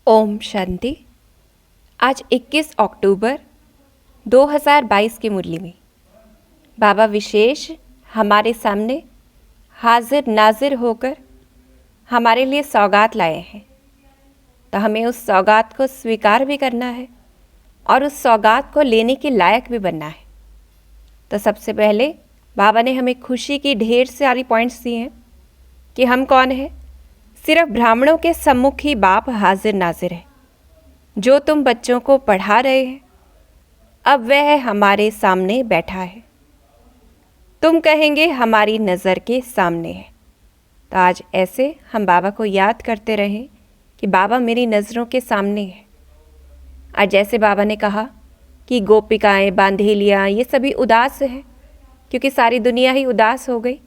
ओम शांति। आज 21 अक्टूबर 2022 की मुरली में बाबा विशेष हमारे सामने हाजिर नाजिर होकर हमारे लिए सौगात लाए हैं। तो हमें उस सौगात को स्वीकार भी करना है और उस सौगात को लेने के लायक भी बनना है। तो सबसे पहले बाबा ने हमें खुशी की ढेर सारी पॉइंट्स दिए हैं कि हम कौन हैं। सिर्फ ब्राह्मणों के सम्मुख ही बाप हाजिर नाजिर है। जो तुम बच्चों को पढ़ा रहे हैं अब वह हमारे सामने बैठा है। तुम कहेंगे हमारी नज़र के सामने है। तो आज ऐसे हम बाबा को याद करते रहें कि बाबा मेरी नज़रों के सामने है। आज जैसे बाबा ने कहा कि गोपिकाएं बांधेलियाँ ये सभी उदास हैं क्योंकि सारी दुनिया ही उदास हो गई,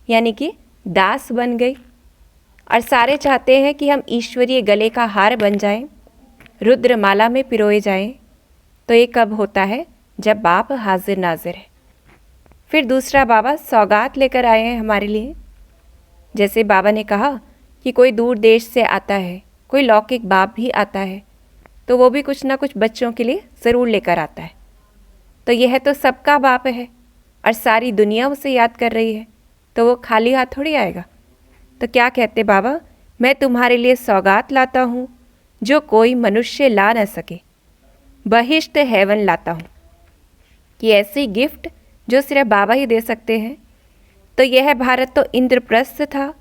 यानी कि दास बन गई। और सारे चाहते हैं कि हम ईश्वरीय गले का हार बन जाएं, रुद्रमाला में पिरोए जाएं। तो ये कब होता है? जब बाप हाजिर नाजिर है। फिर दूसरा बाबा सौगात लेकर आए हैं हमारे लिए। जैसे बाबा ने कहा कि कोई दूर देश से आता है, कोई लौकिक बाप भी आता है, तो वो भी कुछ ना कुछ बच्चों के लिए ज़रूर लेकर आता है। तो यह तो सबका बाप है और सारी दुनिया उसे याद कर रही है, तो वो खाली हाथ थोड़ी आएगा। तो क्या कहते बाबा, मैं तुम्हारे लिए सौगात लाता हूँ जो कोई मनुष्य ला न सके, बहिष्ट हेवन लाता हूँ। कि ऐसी गिफ्ट जो सिर्फ बाबा ही दे सकते हैं। तो यह भारत तो इंद्रप्रस्थ था,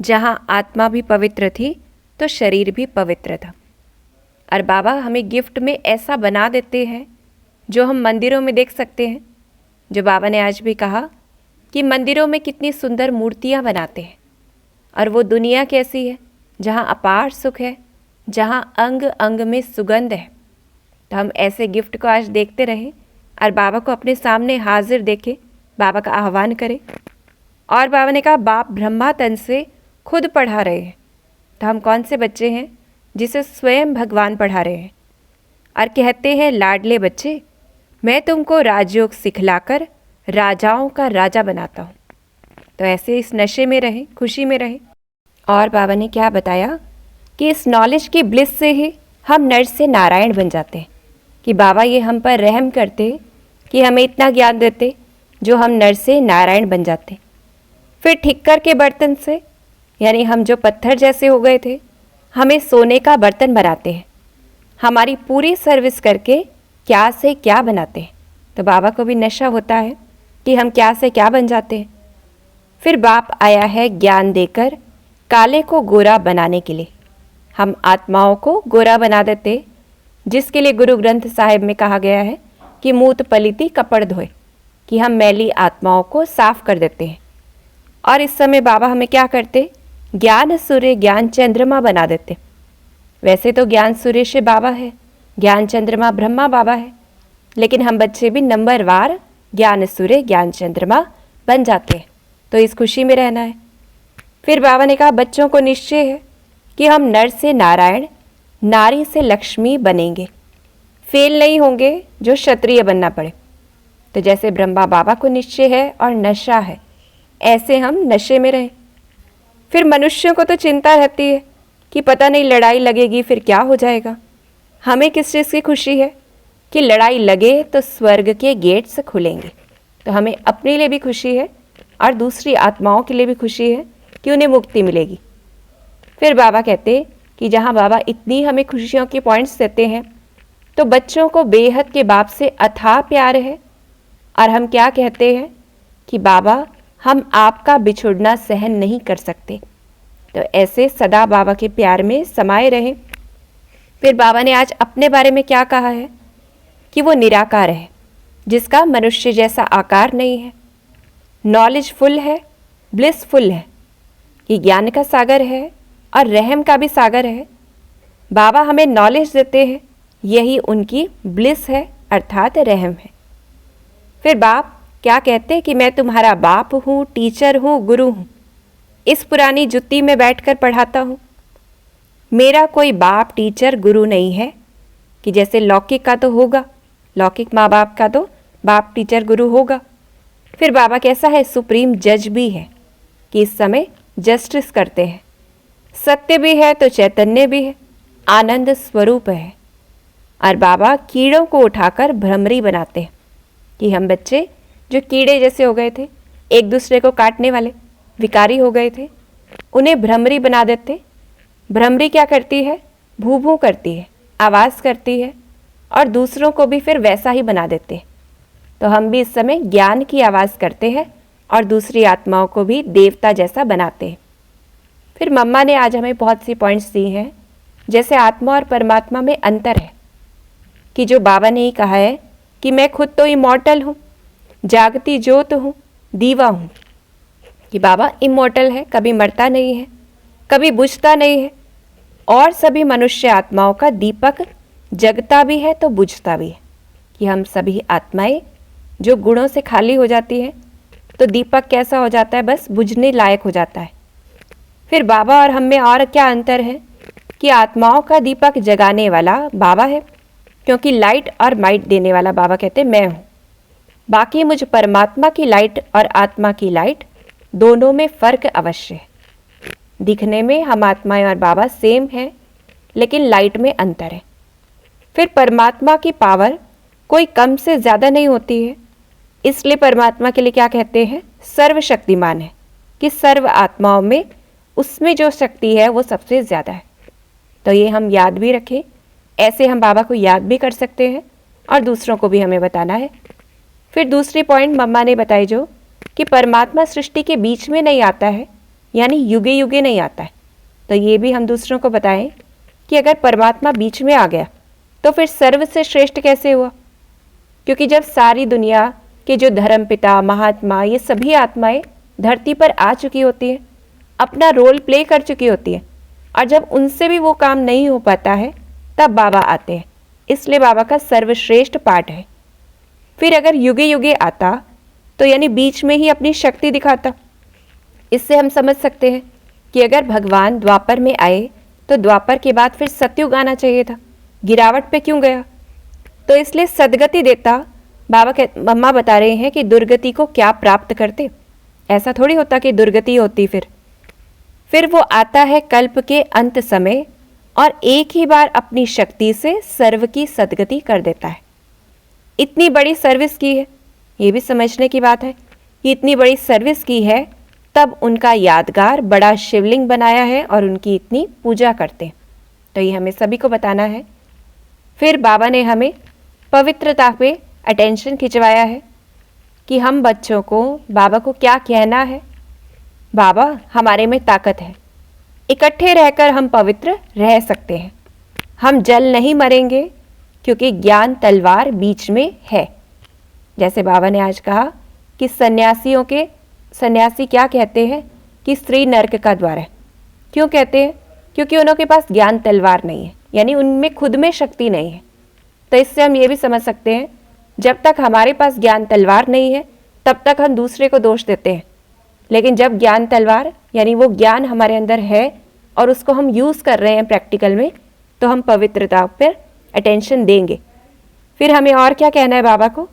जहाँ आत्मा भी पवित्र थी तो शरीर भी पवित्र था। और बाबा हमें गिफ्ट में ऐसा बना देते हैं जो हम मंदिरों में देख सकते हैं। जो बाबा ने आज भी कहा कि मंदिरों में कितनी सुंदर मूर्तियाँ बनाते हैं, और वो दुनिया कैसी है जहाँ अपार सुख है, जहाँ अंग अंग में सुगंध है। तो हम ऐसे गिफ्ट को आज देखते रहें और बाबा को अपने सामने हाजिर देखें, बाबा का आह्वान करें। और बाबा ने कहा बाप ब्रह्मा तन से खुद पढ़ा रहे हैं। तो हम कौन से बच्चे हैं जिसे स्वयं भगवान पढ़ा रहे हैं और कहते हैं लाडले बच्चे, मैं तुमको राजयोग सिखलाकर राजाओं का राजा बनाता हूँ। तो ऐसे इस नशे में रहें, खुशी में रहें। और बाबा ने क्या बताया कि इस नॉलेज की ब्लिस से ही हम नर से नारायण बन जाते हैं। कि बाबा ये हम पर रहम करते कि हमें इतना ज्ञान देते जो हम नर से नारायण बन जाते। फिर ठिक्कर के बर्तन से, यानी हम जो पत्थर जैसे हो गए थे, हमें सोने का बर्तन बनाते हैं। हमारी पूरी सर्विस करके क्या से क्या बनाते हैं। तो बाबा को भी नशा होता है कि हम क्या से क्या बन जाते हैं। फिर बाप आया है ज्ञान देकर काले को गोरा बनाने के लिए। हम आत्माओं को गोरा बना देते, जिसके लिए गुरु ग्रंथ साहिब में कहा गया है कि मूत पलिति कपड़ धोए, कि हम मैली आत्माओं को साफ कर देते हैं। और इस समय बाबा हमें क्या करते? ज्ञान सूर्य ज्ञान चंद्रमा बना देते। वैसे तो ज्ञान सूर्य से बाबा है, ज्ञान चंद्रमा ब्रह्मा बाबा है, लेकिन हम बच्चे भी नंबरवार ज्ञान सूर्य ज्ञान चंद्रमा बन जाते हैं। तो इस खुशी में रहना है। फिर बाबा ने कहा बच्चों को निश्चय है कि हम नर से नारायण, नारी से लक्ष्मी बनेंगे। फेल नहीं होंगे जो क्षत्रिय बनना पड़े। तो जैसे ब्रह्मा बाबा को निश्चय है और नशा है, ऐसे हम नशे में रहें। फिर मनुष्यों को तो चिंता रहती है कि पता नहीं लड़ाई लगेगी फिर क्या हो जाएगा। हमें किस चीज़ की खुशी है कि लड़ाई लगे तो स्वर्ग के गेट्स खुलेंगे। तो हमें अपने लिए भी खुशी है और दूसरी आत्माओं के लिए भी खुशी है कि उन्हें मुक्ति मिलेगी। फिर बाबा कहते कि जहाँ बाबा इतनी हमें खुशियों के पॉइंट्स देते हैं, तो बच्चों को बेहद के बाप से अथाह प्यार है। और हम क्या कहते हैं कि बाबा हम आपका बिछुड़ना सहन नहीं कर सकते। तो ऐसे सदा बाबा के प्यार में समाये रहें। फिर बाबा ने आज अपने बारे में क्या कहा है कि वो निराकार है, जिसका मनुष्य जैसा आकार नहीं है, नॉलेजफुल है, ब्लिसफुल है, कि ज्ञान का सागर है और रहम का भी सागर है। बाबा हमें नॉलेज देते हैं, यही उनकी ब्लिस है अर्थात रहम है। फिर बाप क्या कहते हैं कि मैं तुम्हारा बाप हूँ, टीचर हूँ, गुरु हूँ। इस पुरानी जुत्ती में बैठकर पढ़ाता हूँ। मेरा कोई बाप टीचर गुरु नहीं है कि जैसे लौकिक का तो होगा, लौकिक माँ बाप का तो बाप टीचर गुरु होगा। फिर बाबा कैसा है? सुप्रीम जज भी है कि इस समय जस्टिस करते हैं। सत्य भी है तो चैतन्य भी है। आनंद स्वरूप है। और बाबा कीड़ों को उठाकर भ्रमरी बनाते हैं कि हम बच्चे जो कीड़े जैसे हो गए थे, एक दूसरे को काटने वाले विकारी हो गए थे, उन्हें भ्रमरी बना देते। भ्रमरी क्या करती है? भू भू करती है, आवाज़ करती है और दूसरों को भी फिर वैसा ही बना देते हैं। तो हम भी इस समय ज्ञान की आवाज़ करते हैं और दूसरी आत्माओं को भी देवता जैसा बनाते हैं। फिर मम्मा ने आज हमें बहुत सी पॉइंट्स दी हैं, जैसे आत्मा और परमात्मा में अंतर है कि जो बाबा ने ही कहा है कि मैं खुद तो इमॉर्टल हूँ, जागती ज्योत हूँ, दीवा हूँ, कि बाबा इमॉर्टल है, कभी मरता नहीं है, कभी बुझता नहीं है, और सभी मनुष्य आत्माओं का दीपक जगता भी है तो बुझता भी है, कि हम सभी आत्माएं जो गुणों से खाली हो जाती हैं तो दीपक कैसा हो जाता है? बस बुझने लायक हो जाता है। फिर बाबा और हम में और क्या अंतर है कि आत्माओं का दीपक जगाने वाला बाबा है, क्योंकि लाइट और माइट देने वाला बाबा कहते मैं हूँ। बाकी मुझ परमात्मा की लाइट और आत्मा की लाइट दोनों में फ़र्क अवश्य है। दिखने में हम आत्माएं और बाबा सेम हैं, लेकिन लाइट में अंतर है। फिर परमात्मा की पावर कोई कम से ज़्यादा नहीं होती है, इसलिए परमात्मा के लिए क्या कहते हैं? सर्वशक्तिमान है, कि सर्व आत्माओं में उसमें जो शक्ति है वो सबसे ज़्यादा है। तो ये हम याद भी रखें, ऐसे हम बाबा को याद भी कर सकते हैं और दूसरों को भी हमें बताना है। फिर दूसरी पॉइंट मम्मा ने बताई जो कि परमात्मा सृष्टि के बीच में नहीं आता है, यानी युगे युगे नहीं आता है। तो ये भी हम दूसरों को बताएं कि अगर परमात्मा बीच में आ गया तो फिर सर्व से श्रेष्ठ कैसे हुआ? क्योंकि जब सारी दुनिया के जो धर्मपिता, महात्मा, ये सभी आत्माएं धरती पर आ चुकी होती हैं, अपना रोल प्ले कर चुकी होती है, और जब उनसे भी वो काम नहीं हो पाता है तब बाबा आते हैं, इसलिए बाबा का सर्वश्रेष्ठ पाठ है। फिर अगर युगे युगे आता तो यानी बीच में ही अपनी शक्ति दिखाता। इससे हम समझ सकते हैं कि अगर भगवान द्वापर में आए तो द्वापर के बाद फिर सतयुग आना चाहिए था, गिरावट पे क्यों गया? तो इसलिए सदगति देता। मम्मा बता रहे हैं कि दुर्गति को क्या प्राप्त करते, ऐसा थोड़ी होता कि दुर्गति होती। फिर वो आता है कल्प के अंत समय और एक ही बार अपनी शक्ति से सर्व की सदगति कर देता है। इतनी बड़ी सर्विस की है, ये भी समझने की बात है कि इतनी बड़ी सर्विस की है, तब उनका यादगार बड़ा शिवलिंग बनाया है और उनकी इतनी पूजा करते हैं। तो ये हमें सभी को बताना है। फिर बाबा ने हमें पवित्रता पे अटेंशन खिंचवाया है कि हम बच्चों को बाबा को क्या कहना है। बाबा हमारे में ताकत है, इकट्ठे रहकर हम पवित्र रह सकते हैं, हम जल नहीं मरेंगे क्योंकि ज्ञान तलवार बीच में है। जैसे बाबा ने आज कहा कि सन्यासी क्या कहते हैं कि स्त्री नर्क का द्वार है। क्यों कहते हैं? क्योंकि उनके पास ज्ञान तलवार नहीं है, यानी उनमें खुद में शक्ति नहीं है। तो इससे हम ये भी समझ सकते हैं, जब तक हमारे पास ज्ञान तलवार नहीं है तब तक हम दूसरे को दोष देते हैं, लेकिन जब ज्ञान तलवार यानी वो ज्ञान हमारे अंदर है और उसको हम यूज़ कर रहे हैं प्रैक्टिकल में, तो हम पवित्रता पर अटेंशन देंगे। फिर हमें और क्या कहना है बाबा को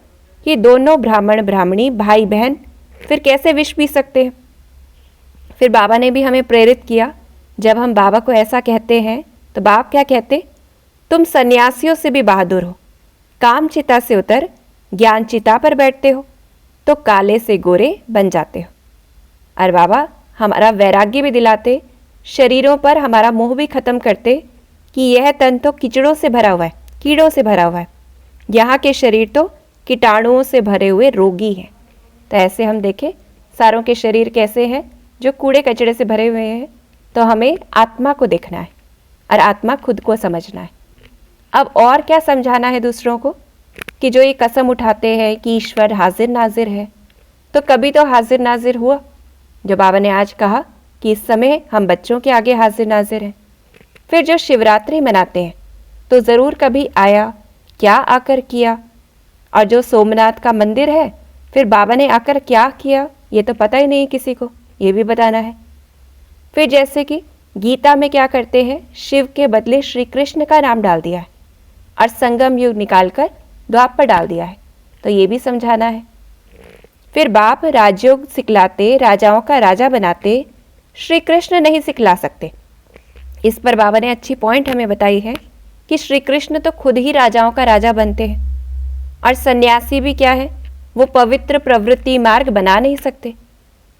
कि दोनों ब्राह्मण ब्राह्मणी भाई बहन फिर कैसे विष पी सकते हैं। फिर बाबा ने भी हमें प्रेरित किया, जब हम बाबा को ऐसा कहते हैं तो बाप क्या कहते? तुम सन्यासियों से भी बहादुर हो, काम चिता से उतर ज्ञान चिता पर बैठते हो तो काले से गोरे बन जाते हो। और बाबा हमारा वैराग्य भी दिलाते, शरीरों पर हमारा मोह भी खत्म करते कि यह तन तो कीचड़ों से भरा हुआ है, कीड़ों से भरा हुआ है, यहाँ के शरीर तो कीटाणुओं से भरे हुए रोगी हैं। तो ऐसे हम देखें सारों के शरीर कैसे हैं, जो कूड़े कचड़े से भरे हुए हैं। तो हमें आत्मा को देखना है और आत्मा खुद को समझना है। अब और क्या समझाना है दूसरों को कि जो ये कसम उठाते हैं कि ईश्वर हाजिर नाजिर है, तो कभी तो हाजिर नाजिर हुआ। जो बाबा ने आज कहा कि इस समय हम बच्चों के आगे हाजिर नाजिर हैं। फिर जो शिवरात्रि मनाते हैं तो ज़रूर कभी आया, क्या आकर किया। और जो सोमनाथ का मंदिर है, फिर बाबा ने आकर क्या किया ये तो पता ही नहीं किसी को, ये भी बताना है। फिर जैसे कि गीता में क्या करते हैं, शिव के बदले श्री कृष्ण का नाम डाल दिया है और संगम युग निकालकर द्वापर डाल दिया है, तो ये भी समझाना है। फिर बाप राजयोग सिखलाते, राजाओं का राजा बनाते, श्री कृष्ण नहीं सिखला सकते। इस पर बाबा ने अच्छी पॉइंट हमें बताई है कि श्री कृष्ण तो खुद ही राजाओं का राजा बनते हैं, और सन्यासी भी क्या है, वो पवित्र प्रवृत्ति मार्ग बना नहीं सकते,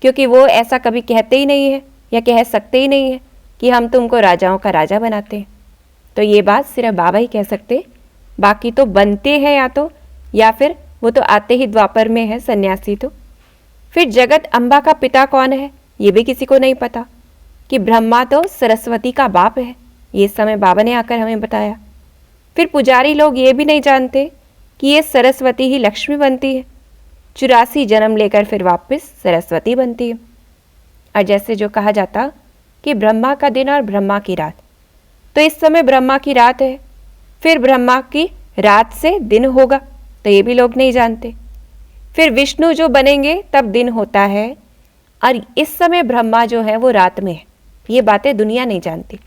क्योंकि वो ऐसा कभी कहते ही नहीं है या कह सकते ही नहीं है कि हम तुमको राजाओं का राजा बनाते हैं। तो ये बात सिर्फ बाबा ही कह सकते, बाकी तो बनते हैं या फिर वो तो आते ही द्वापर में है सन्यासी। तो फिर जगत अम्बा का पिता कौन है, ये भी किसी को नहीं पता, कि ब्रह्मा तो सरस्वती का बाप है, ये समय बाबा ने आकर हमें बताया। फिर पुजारी लोग ये भी नहीं जानते कि ये सरस्वती ही लक्ष्मी बनती है, 84 जन्म लेकर फिर वापस सरस्वती बनती है। और जैसे जो कहा जाता कि ब्रह्मा का दिन और ब्रह्मा की रात, तो इस समय ब्रह्मा की रात है, फिर ब्रह्मा की रात से दिन होगा, तो ये भी लोग नहीं जानते। फिर विष्णु जो बनेंगे तब दिन होता है, और इस समय ब्रह्मा जो है वो रात में है, ये बातें दुनिया नहीं जानती।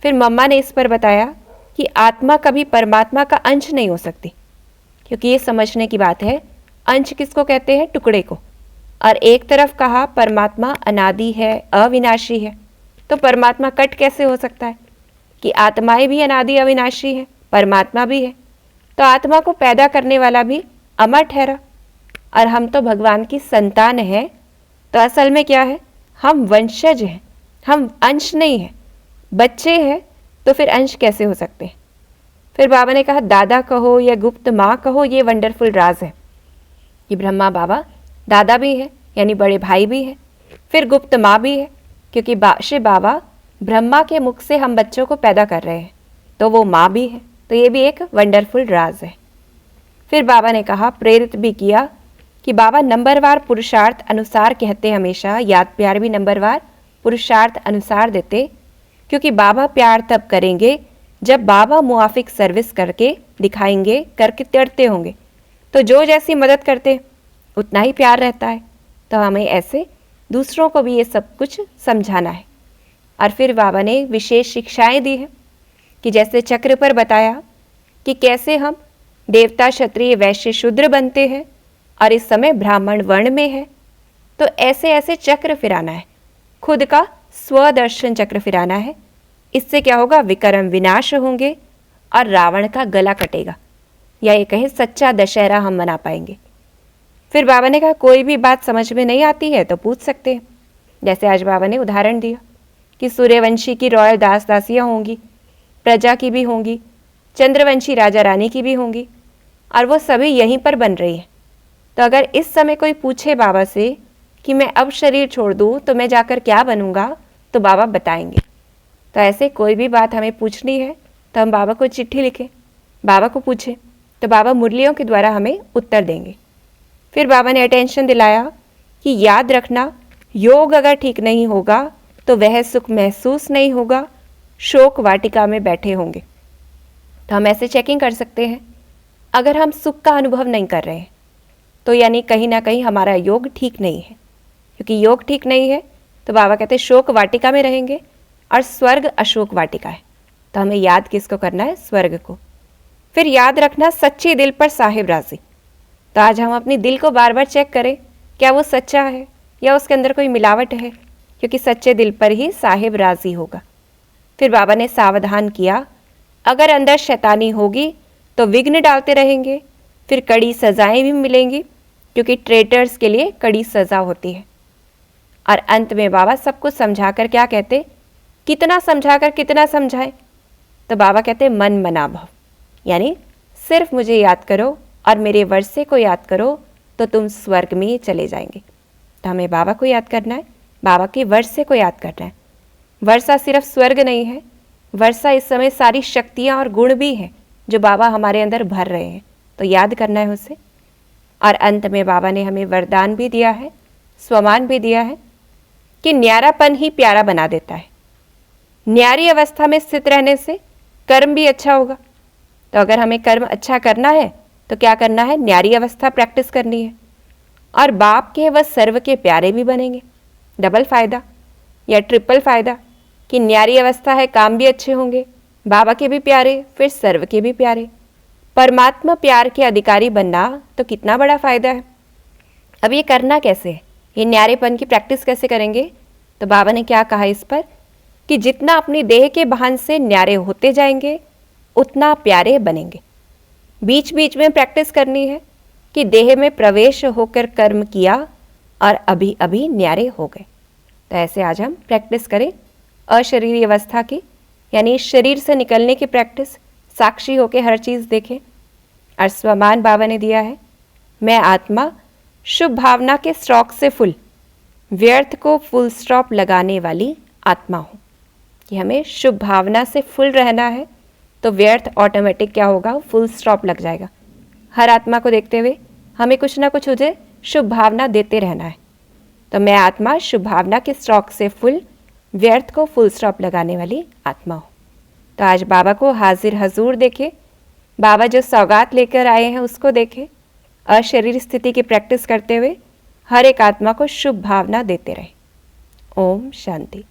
फिर मम्मा ने इस पर बताया कि आत्मा कभी परमात्मा का अंश नहीं हो सकती, क्योंकि ये समझने की बात है, अंश किसको कहते हैं, टुकड़े को। और एक तरफ कहा परमात्मा अनादि है, अविनाशी है, तो परमात्मा कट कैसे हो सकता है, कि आत्माएं भी अनादि अविनाशी है, परमात्मा भी है, तो आत्मा को पैदा करने वाला भी अमर ठहरा। और हम तो भगवान की संतान है, तो असल में क्या है, हम वंशज हैं, हम अंश नहीं हैं, बच्चे हैं, तो फिर अंश कैसे हो सकते हैं। फिर बाबा ने कहा दादा कहो या गुप्त माँ कहो, ये वंडरफुल राज है कि ब्रह्मा बाबा दादा भी है, यानी बड़े भाई भी है, फिर गुप्त माँ भी है, क्योंकि शिव बाबा ब्रह्मा के मुख से हम बच्चों को पैदा कर रहे हैं, तो वो माँ भी है, तो ये भी एक वंडरफुल राज है। फिर बाबा ने कहा, प्रेरित भी किया कि बाबा नंबरवार पुरुषार्थ अनुसार कहते, हमेशा याद प्यार भी नंबरवार पुरुषार्थ अनुसार देते, क्योंकि बाबा प्यार तब करेंगे जब बाबा मुआफिक सर्विस करके दिखाएंगे, करके तड़ते होंगे, तो जो जैसी मदद करते उतना ही प्यार रहता है। तो हमें ऐसे दूसरों को भी ये सब कुछ समझाना है। और फिर बाबा ने विशेष शिक्षाएं दी हैं, कि जैसे चक्र पर बताया कि कैसे हम देवता क्षत्रिय वैश्य शूद्र बनते हैं, और इस समय ब्राह्मण वर्ण में है, तो ऐसे ऐसे चक्र फिराना है, खुद का स्वदर्शन चक्र फिराना है। इससे क्या होगा, विक्रम विनाश होंगे और रावण का गला कटेगा, या ये कहें सच्चा दशहरा हम मना पाएंगे। फिर बाबा ने कहा कोई भी बात समझ में नहीं आती है तो पूछ सकते हैं। जैसे आज बाबा ने उदाहरण दिया कि सूर्यवंशी की रॉयल दास दासियाँ होंगी, प्रजा की भी होंगी, चंद्रवंशी राजा रानी की भी होंगी, और वो सभी यहीं पर बन रही हैं। तो अगर इस समय कोई पूछे बाबा से कि मैं अब शरीर छोड़ दूँ तो मैं जाकर क्या बनूंगा, तो बाबा बताएंगे। तो ऐसे कोई भी बात हमें पूछनी है तो हम बाबा को चिट्ठी लिखें, बाबा को पूछें, तो बाबा मुरलियों के द्वारा हमें उत्तर देंगे। फिर बाबा ने अटेंशन दिलाया कि याद रखना, योग अगर ठीक नहीं होगा तो वह सुख महसूस नहीं होगा, शोक वाटिका में बैठे होंगे। तो हम ऐसे चेकिंग कर सकते हैं, अगर हम सुख का अनुभव नहीं कर रहे हैं तो यानी कहीं ना कहीं हमारा योग ठीक नहीं है, क्योंकि योग ठीक नहीं है तो बाबा कहते हैं शोक वाटिका में रहेंगे, और स्वर्ग अशोक वाटिका है। तो हमें याद किसको करना है, स्वर्ग को। फिर याद रखना, सच्चे दिल पर साहिब राजी। तो आज हम अपनी दिल को बार बार चेक करें, क्या वो सच्चा है या उसके अंदर कोई मिलावट है, क्योंकि सच्चे दिल पर ही साहिब राजी होगा। फिर बाबा ने सावधान किया, अगर अंदर शैतानी होगी तो विघ्न डालते रहेंगे, फिर कड़ी सजाएं भी मिलेंगी, क्योंकि ट्रेटर्स के लिए कड़ी सज़ा होती है। और अंत में बाबा सब कुछ समझाकर क्या कहते, कितना समझाकर कितना समझाएं, तो बाबा कहते मन मना भव, यानी सिर्फ मुझे याद करो और मेरे वर्षे को याद करो तो तुम स्वर्ग में चले जाएंगे। तो हमें बाबा को याद करना है, बाबा के वर्षे को याद करना है। वर्षा सिर्फ स्वर्ग नहीं है, वर्षा इस समय सारी शक्तियाँ और गुण भी हैं जो बाबा हमारे अंदर भर रहे हैं, तो याद करना है उसे। और अंत में बाबा ने हमें वरदान भी दिया है, स्वमान भी दिया है कि न्यारापन ही प्यारा बना देता है। न्यारी अवस्था में स्थित रहने से कर्म भी अच्छा होगा। तो अगर हमें कर्म अच्छा करना है तो क्या करना है, न्यारी अवस्था प्रैक्टिस करनी है, और बाप के व सर्व के प्यारे भी बनेंगे। डबल फ़ायदा या ट्रिपल फ़ायदा कि न्यारी अवस्था है, काम भी अच्छे होंगे, बाबा के भी प्यारे, फिर सर्व के भी प्यारे, परमात्मा प्यार के अधिकारी बनना, तो कितना बड़ा फ़ायदा है। अब ये करना कैसे है, ये न्यारेपन की प्रैक्टिस कैसे करेंगे, तो बाबा ने क्या कहा इस पर कि जितना अपनी देह के भान से न्यारे होते जाएंगे उतना प्यारे बनेंगे। बीच बीच में प्रैक्टिस करनी है कि देह में प्रवेश होकर कर्म किया और अभी अभी न्यारे हो गए। तो ऐसे आज हम प्रैक्टिस करें अशरीरी अवस्था की, यानी शरीर से निकलने की प्रैक्टिस। साक्षी होकर हर चीज़ देखें। और स्वमान बाबा ने दिया है, मैं आत्मा शुभ भावना के स्टॉक से फुल, व्यर्थ को फुल स्टॉप लगाने वाली आत्मा हूँ। कि हमें शुभ भावना से फुल रहना है तो व्यर्थ ऑटोमेटिक क्या होगा, फुल स्टॉप लग जाएगा। हर आत्मा को देखते हुए हमें कुछ ना कुछ उसे शुभ भावना देते रहना है। तो मैं आत्मा शुभ भावना के स्टॉक से फुल, व्यर्थ को फुल स्टॉप लगाने वाली आत्मा हूँ। तो आज बाबा को हाजिर हजूर देखें, बाबा जो सौगात लेकर आए हैं उसको देखें। अशरीर स्थिति की प्रैक्टिस करते हुए हर एक आत्मा को शुभ भावना देते रहें। ओम शांति।